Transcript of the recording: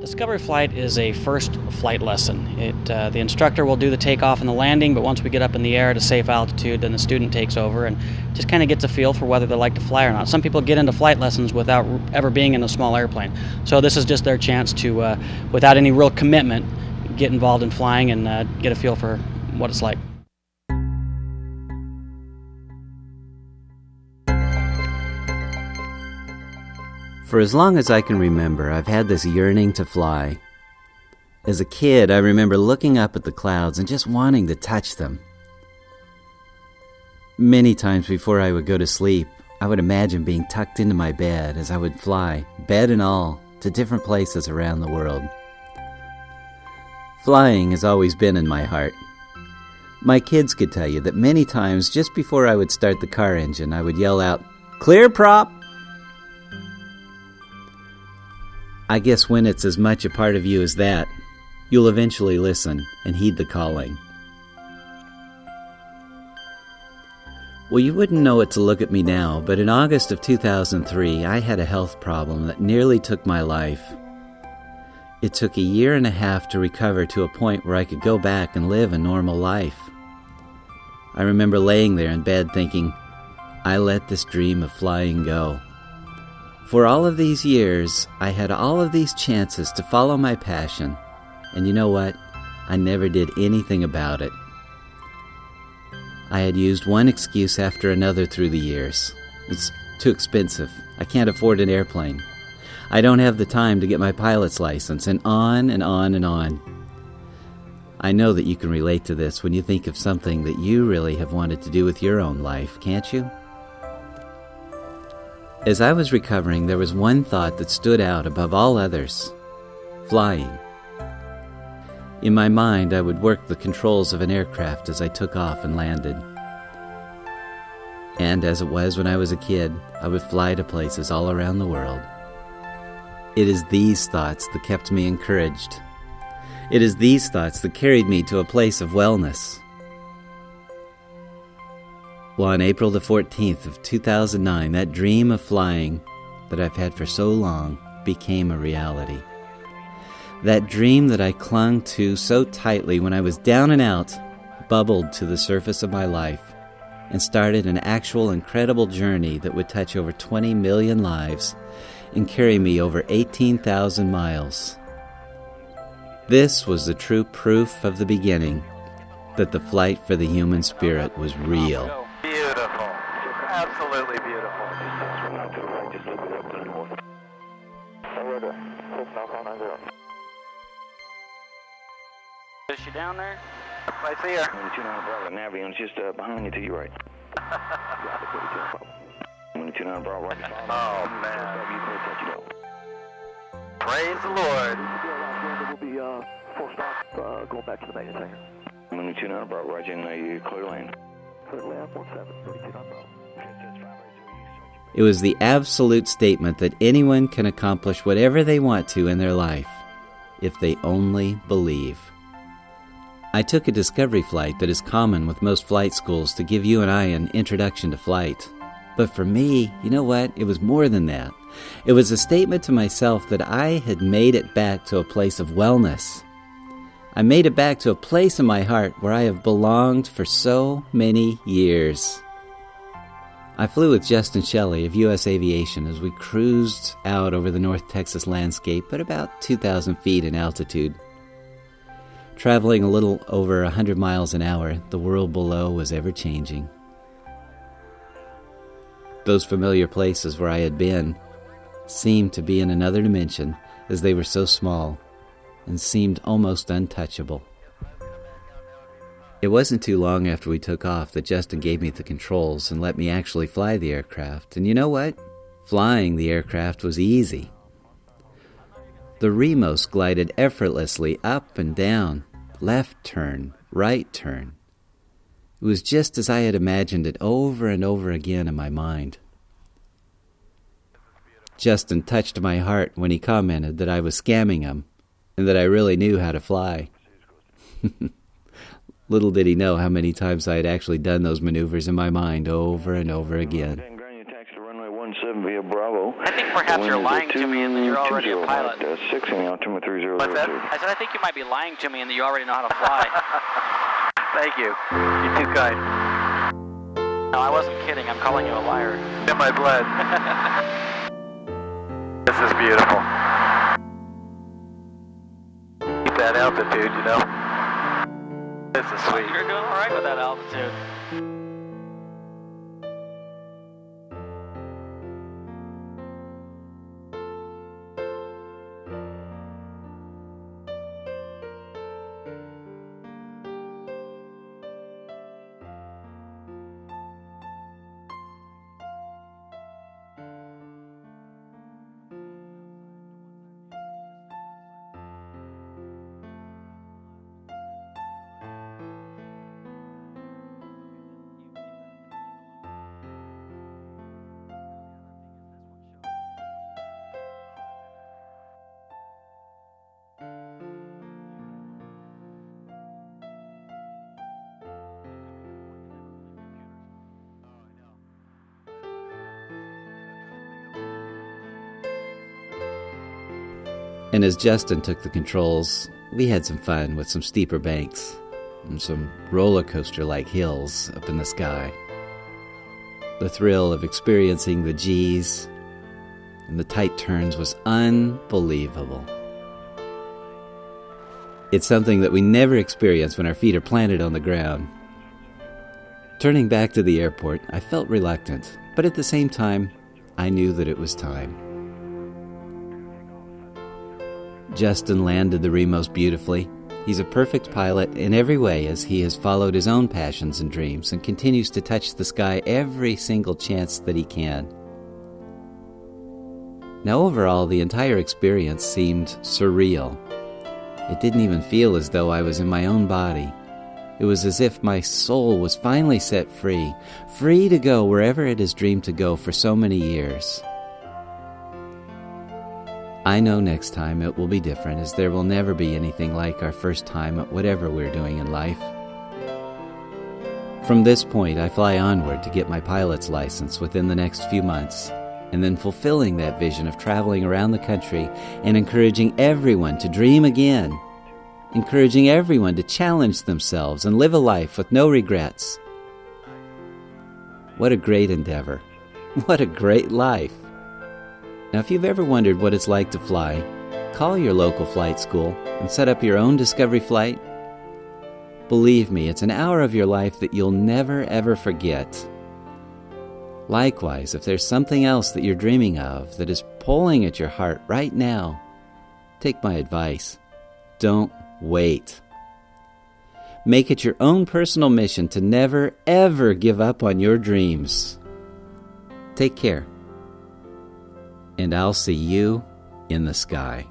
Discovery flight is a first flight lesson. The instructor will do the takeoff and the landing, but once we get up in the air at a safe altitude, then the student takes over and just kind of gets a feel for whether they like to fly or not. Some people get into flight lessons without ever being in a small airplane. So this is just their chance to, without any real commitment, get involved in flying and get a feel for what it's like. For as long as I can remember, I've had this yearning to fly. As a kid, I remember looking up at the clouds and just wanting to touch them. Many times before I would go to sleep, I would imagine being tucked into my bed as I would fly, bed and all, to different places around the world. Flying has always been in my heart. My kids could tell you that many times just before I would start the car engine, I would yell out, "Clear prop!" I guess when it's as much a part of you as that, you'll eventually listen and heed the calling. Well, you wouldn't know it to look at me now, but in August of 2003, I had a health problem that nearly took my life. It took a year and a half to recover to a point where I could go back and live a normal life. I remember laying there in bed thinking, I let this dream of flying go. For all of these years, I had all of these chances to follow my passion, and you know what? I never did anything about it. I had used one excuse after another through the years. It's too expensive. I can't afford an airplane. I don't have the time to get my pilot's license, and on and on and on. I know that you can relate to this when you think of something that you really have wanted to do with your own life, can't you? As I was recovering, there was one thought that stood out above all others: flying. In my mind, I would work the controls of an aircraft as I took off and landed. And as it was when I was a kid, I would fly to places all around the world. It is these thoughts that kept me encouraged. It is these thoughts that carried me to a place of wellness. Well, on April the 14th of 2009, that dream of flying that I've had for so long became a reality. That dream that I clung to so tightly when I was down and out bubbled to the surface of my life and started an actual incredible journey that would touch over 20 million lives and carry me over 18,000 miles. This was the true proof of the beginning that the flight for the human spirit was real. Beautiful. Absolutely beautiful. Is she down there? I see her. 29 Bravo, Navion, just behind you to your right. 29 Bravo, right. Oh, man. Praise the Lord. We'll be full stop going back to the maintenance hangar. 29 Bravo, right in the clear lane. Clear lane, 17, 29 Bravo. It was the absolute statement that anyone can accomplish whatever they want to in their life, if they only believe. I took a discovery flight that is common with most flight schools to give you and I an introduction to flight. But for me, you know what? It was more than that. It was a statement to myself that I had made it back to a place of wellness. I made it back to a place in my heart where I have belonged for so many years. I flew with Justin Shelley of U.S. Aviation as we cruised out over the North Texas landscape at about 2,000 feet in altitude. Traveling a little over 100 miles an hour, the world below was ever-changing. Those familiar places where I had been seemed to be in another dimension, as they were so small and seemed almost untouchable. It wasn't too long after we took off that Justin gave me the controls and let me actually fly the aircraft. And you know what? Flying the aircraft was easy. The Remos glided effortlessly up and down, left turn, right turn. It was just as I had imagined it over and over again in my mind. Justin touched my heart when he commented that I was scamming him and that I really knew how to fly. Little did he know how many times I had actually done those maneuvers in my mind over and over again. Taxi to runway 17 via Bravo. I think we're perhaps you're lying to me and that you're already a pilot. 6 in the altimeter 3002. What's that? I said, I think you might be lying to me and that you already know how to fly. Thank you. You're too kind. No, I wasn't kidding. I'm calling you a liar. In my blood. This is beautiful. Keep that altitude, you know. This is sweet. You're doing all right with that altitude. And as Justin took the controls, we had some fun with some steeper banks and some roller coaster-like hills up in the sky. The thrill of experiencing the G's and the tight turns was unbelievable. It's something that we never experience when our feet are planted on the ground. Turning back to the airport, I felt reluctant, but at the same time, I knew that it was time. Justin landed the Remos beautifully. He's a perfect pilot in every way as he has followed his own passions and dreams and continues to touch the sky every single chance that he can. Now overall, the entire experience seemed surreal. It didn't even feel as though I was in my own body. It was as if my soul was finally set free, free to go wherever it has dreamed to go for so many years. I know next time it will be different, as there will never be anything like our first time at whatever we're doing in life. From this point, I fly onward to get my pilot's license within the next few months, and then fulfilling that vision of traveling around the country and encouraging everyone to dream again, encouraging everyone to challenge themselves and live a life with no regrets. What a great endeavor. What a great life. Now, if you've ever wondered what it's like to fly, call your local flight school and set up your own discovery flight. Believe me, it's an hour of your life that you'll never ever forget. Likewise, if there's something else that you're dreaming of that is pulling at your heart right now, take my advice. Don't wait. Make it your own personal mission to never ever give up on your dreams. Take care. And I'll see you in the sky.